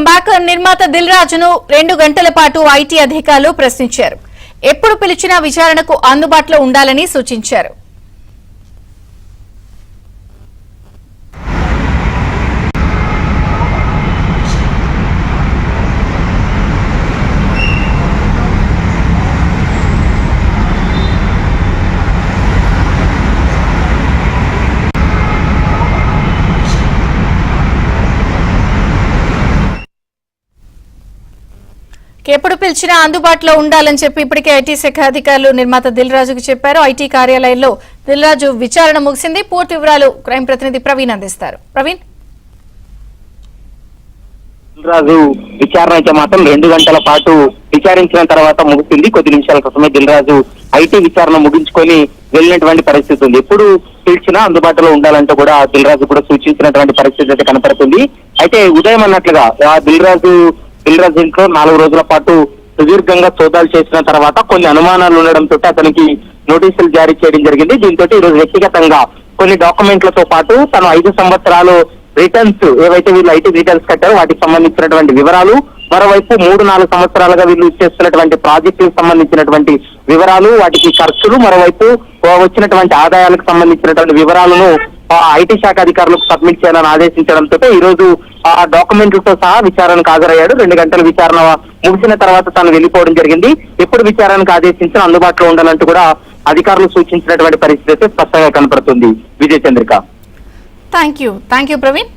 Back నిర్మాత దిల్ రాజును 2 గంటల పాటు ఐటీ అధికారులు ప్రశ్నించారు. ఎప్పుడు పిలిచినా విచారణకు అందుబాటులో ఉండాలని సూచించారు. ఎప్పుడు పిలిచినా అందుబాటులో ఉండాలని చెప్పి ఇప్పటికే ఐటీ శాఖ అధికారులు నిర్మాత దిల్ రాజుకు చెప్పారు. ఐటీ కార్యాలయంలో దిల్ రాజు విచారణ ముగిసింది. పూర్తి వివరాలు క్రైమ్ ప్రతినిధి ప్రవీణ్ అందిస్తారు. ప్రవీణ్, దిల్ రాజు విచారణ అయితే మాత్రం 2 గంటల పాటు విచారించిన తర్వాత ముగిసింది. కొద్ది నిమిషాల క్రితమే దిల్ రాజు ఐటీ విచారణ ముగించుకొని వెళ్ళినటువంటి పరిస్థితి ఉంది. ఎప్పుడు పిలిచినా అందుబాటులో ఉండాలంటూ కూడా దిల్ రాజు కూడా సూచించినటువంటి పరిస్థితి అయితే కనపడుతుంది. అయితే ఉదయం అన్నట్లుగా దిల్ రాజు ఇంట్లో 4 రోజుల పాటు సుదీర్ఘంగా సోదాలు చేసిన తర్వాత కొన్ని అనుమానాలు ఉండడంతో అతనికి నోటీసులు జారీ చేయడం జరిగింది. దీంతో ఈ రోజు వ్యక్తిగతంగా కొన్ని డాక్యుమెంట్లతో పాటు తను 5 సంవత్సరాలు రిటర్న్స్ ఏవైతే వీళ్ళు ఐటీ రిటర్న్స్ కట్టారో వాటికి సంబంధించినటువంటి వివరాలు, మరోవైపు 3-4 సంవత్సరాలుగా వీళ్ళు చేస్తున్నటువంటి ప్రాజెక్టులకు సంబంధించినటువంటి వివరాలు, వాటికి ఖర్చులు, మరోవైపు వచ్చినటువంటి ఆదాయాలకు సంబంధించినటువంటి వివరాలను ఐటీ శాఖ అధికారులకు సబ్మిట్ చేయాలని ఆదేశించడంతో ఈ రోజు ఆ డాక్యుమెంట్లతో సహా విచారణకు హాజరయ్యాడు. 2 గంటల విచారణ ముగిసిన తర్వాత తాను వెళ్లిపోవడం జరిగింది. ఎప్పుడు విచారణకు ఆదేశించిన అందుబాటులో ఉండాలంటూ కూడా అధికారులు సూచించినటువంటి పరిస్థితి అయితే స్పష్టంగా కనపడుతుంది. విజయ చంద్రిక. Thank you Praveen.